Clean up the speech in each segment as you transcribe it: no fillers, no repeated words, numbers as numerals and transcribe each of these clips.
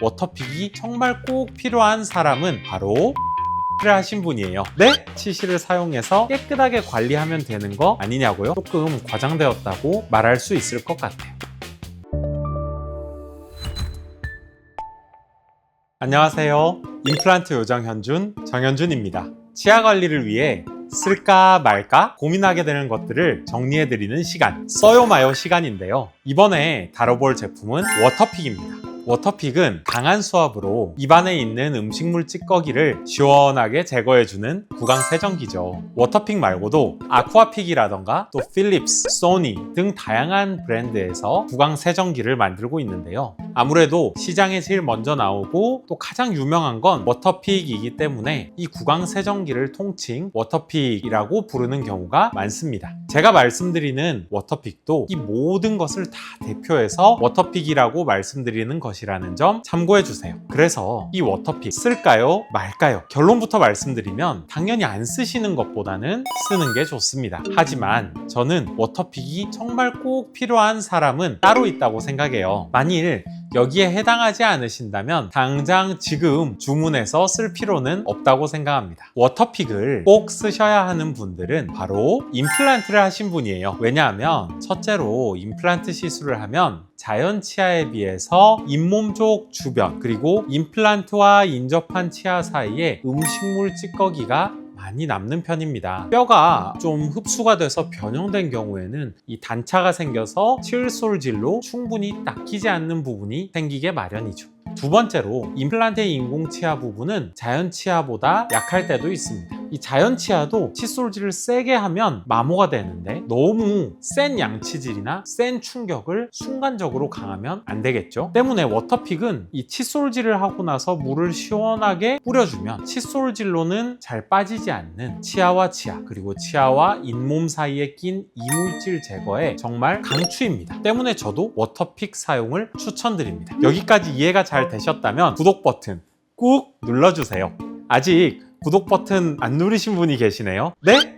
워터픽이 정말 꼭 필요한 사람은 바로 를 하신 분이에요. 네? 치실을 사용해서 깨끗하게 관리하면 되는 거 아니냐고요? 조금 과장되었다고 말할 수 있을 것 같아요. 안녕하세요. 임플란트 요정 현준 정현준입니다. 치아 관리를 위해 쓸까 말까 고민하게 되는 것들을 정리해드리는 시간, 써요 마요 시간인데요. 이번에 다뤄볼 제품은 워터픽입니다. 워터픽은 강한 수압으로 입안에 있는 음식물 찌꺼기를 시원하게 제거해주는 구강 세정기죠. 워터픽 말고도 아쿠아픽이라던가 또 필립스, 소니 등 다양한 브랜드에서 구강 세정기를 만들고 있는데요. 아무래도 시장에 제일 먼저 나오고 또 가장 유명한 건 워터픽이기 때문에 이 구강 세정기를 통칭 워터픽이라고 부르는 경우가 많습니다. 제가 말씀드리는 워터픽도 이 모든 것을 다 대표해서 워터픽이라고 말씀드리는 것이라는 점 참고해 주세요. 그래서 이 워터픽 쓸까요 말까요? 결론부터 말씀드리면 당연히 안 쓰시는 것보다는 쓰는 게 좋습니다. 하지만 저는 워터픽이 정말 꼭 필요한 사람은 따로 있다고 생각해요. 만일 여기에 해당하지 않으신다면 당장 지금 주문해서 쓸 필요는 없다고 생각합니다. 워터픽을 꼭 쓰셔야 하는 분들은 바로 임플란트를 하신 분이에요. 왜냐하면 첫째로 임플란트 시술을 하면 자연 치아에 비해서 잇몸 쪽 주변 그리고 임플란트와 인접한 치아 사이에 음식물 찌꺼기가 많이 남는 편입니다. 뼈가 좀 흡수가 돼서 변형된 경우에는 이 단차가 생겨서 칠솔질로 충분히 닦이지 않는 부분이 생기게 마련이죠. 두 번째로 임플란트의 인공치아 부분은 자연 치아보다 약할 때도 있습니다. 이 자연 치아도 칫솔질을 세게 하면 마모가 되는데 너무 센 양치질이나 센 충격을 순간적으로 강하면 안 되겠죠. 때문에 워터픽은 이 칫솔질을 하고 나서 물을 시원하게 뿌려주면 칫솔질로는 잘 빠지지 않는 치아와 치아 그리고 치아와 잇몸 사이에 낀 이물질 제거에 정말 강추입니다. 때문에 저도 워터픽 사용을 추천드립니다. 여기까지 이해가 잘 되셨다면 구독 버튼 꾹 눌러주세요. 아직 구독 버튼 안 누르신 분이 계시네요. 네?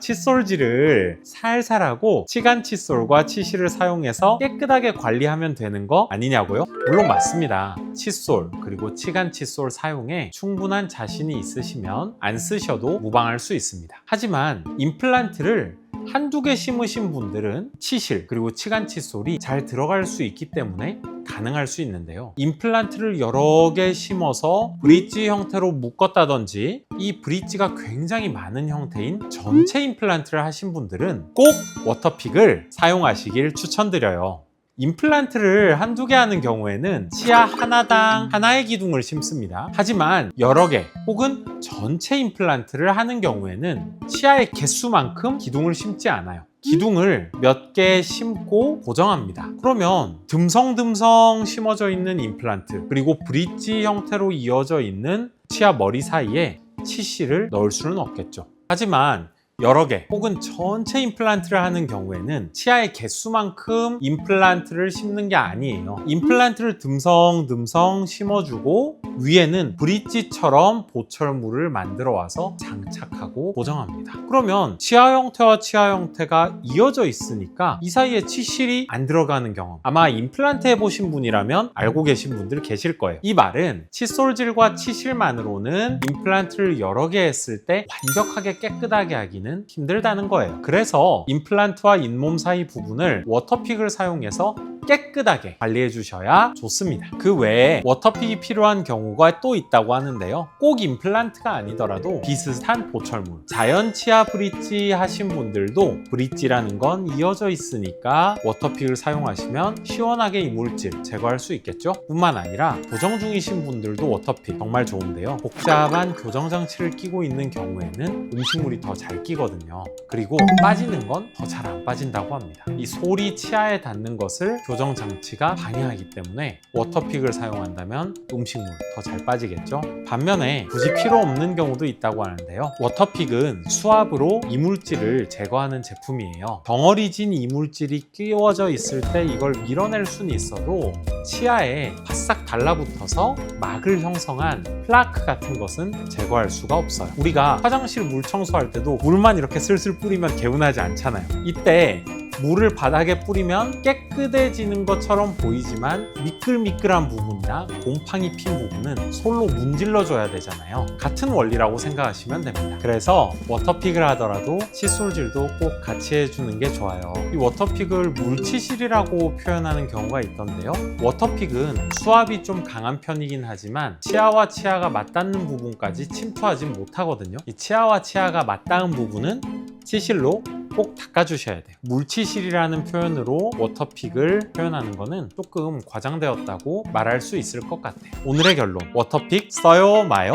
칫솔질을 살살 하고 치간 칫솔과 치실을 사용해서 깨끗하게 관리하면 되는 거 아니냐고요? 물론 맞습니다. 칫솔 그리고 치간 칫솔 사용에 충분한 자신이 있으시면 안 쓰셔도 무방할 수 있습니다. 하지만 임플란트를 한두 개 심으신 분들은 치실 그리고 치간 칫솔이 잘 들어갈 수 있기 때문에 가능할 수 있는데요. 임플란트를 여러 개 심어서 브릿지 형태로 묶었다든지 이 브릿지가 굉장히 많은 형태인 전체 임플란트를 하신 분들은 꼭 워터픽을 사용하시길 추천드려요. 임플란트를 한두 개 하는 경우에는 치아 하나당 하나의 기둥을 심습니다. 하지만 여러 개 혹은 전체 임플란트를 하는 경우에는 치아의 개수만큼 기둥을 심지 않아요. 기둥을 몇 개 심고 고정합니다. 그러면 듬성듬성 심어져 있는 임플란트 그리고 브릿지 형태로 이어져 있는 치아 머리 사이에 치실을 넣을 수는 없겠죠. 하지만 여러 개 혹은 전체 임플란트를 하는 경우에는 치아의 개수만큼 임플란트를 심는 게 아니에요. 임플란트를 듬성듬성 심어주고 위에는 브릿지처럼 보철물을 만들어 와서 장착하고 고정합니다. 그러면 치아 형태와 치아 형태가 이어져 있으니까 이 사이에 치실이 안 들어가는 경험, 아마 임플란트 해보신 분이라면 알고 계신 분들 계실 거예요. 이 말은 칫솔질과 치실만으로는 임플란트를 여러 개 했을 때 완벽하게 깨끗하게 하기는 힘들다는 거예요. 그래서 임플란트와 잇몸 사이 부분을 워터픽을 사용해서 깨끗하게 관리해 주셔야 좋습니다. 그 외에 워터픽이 필요한 경우가 또 있다고 하는데요. 꼭 임플란트가 아니더라도 비슷한 보철물, 자연 치아 브릿지 하신 분들도 브릿지라는 건 이어져 있으니까 워터픽을 사용하시면 시원하게 이물질 제거할 수 있겠죠. 뿐만 아니라 교정 중이신 분들도 워터픽 정말 좋은데요. 복잡한 교정 장치를 끼고 있는 경우에는 음식물이 더 잘 끼거든요. 그리고 빠지는 건 더 잘 안 빠진다고 합니다. 이 솔이 치아에 닿는 것을 교정 장치가 방해하기 때문에 워터픽을 사용한다면 음식물 더 잘 빠지겠죠. 반면에 굳이 필요 없는 경우도 있다고 하는데요. 워터픽은 수압으로 이물질을 제거하는 제품이에요. 덩어리진 이물질이 끼워져 있을 때 이걸 밀어낼 수는 있어도 치아에 바싹 달라붙어서 막을 형성한 플라크 같은 것은 제거할 수가 없어요. 우리가 화장실 물 청소할 때도 물만 이렇게 슬슬 뿌리면 개운하지 않잖아요. 이때 물을 바닥에 뿌리면 깨끗해지는 것처럼 보이지만 미끌미끌한 부분이나 곰팡이 핀 부분은 솔로 문질러줘야 되잖아요. 같은 원리라고 생각하시면 됩니다. 그래서 워터픽을 하더라도 칫솔질도 꼭 같이 해주는 게 좋아요. 이 워터픽을 물치실이라고 표현하는 경우가 있던데요. 워터픽은 수압이 좀 강한 편이긴 하지만 치아와 치아가 맞닿는 부분까지 침투하진 못하거든요. 이 치아와 치아가 맞닿은 부분은 치실로 꼭 닦아주셔야 돼요. 물치실이라는 표현으로 워터픽을 표현하는 거는 조금 과장되었다고 말할 수 있을 것 같아요. 오늘의 결론, 워터픽 써요 마요?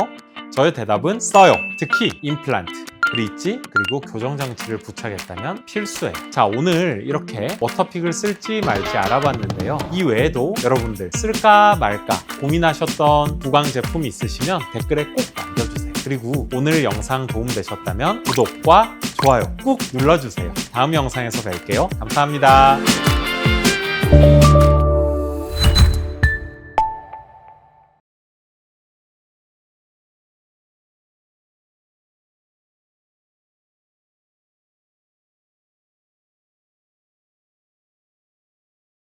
저의 대답은 써요. 특히 임플란트, 브릿지, 그리고 교정장치를 부착했다면 필수예요. 자, 오늘 이렇게 워터픽을 쓸지 말지 알아봤는데요. 이 외에도 여러분들 쓸까 말까 고민하셨던 구강 제품이 있으시면 댓글에 꼭 남겨주세요. 그리고 오늘 영상 도움되셨다면 구독과 좋아요 꾹 눌러주세요. 다음 영상에서 뵐게요. 감사합니다.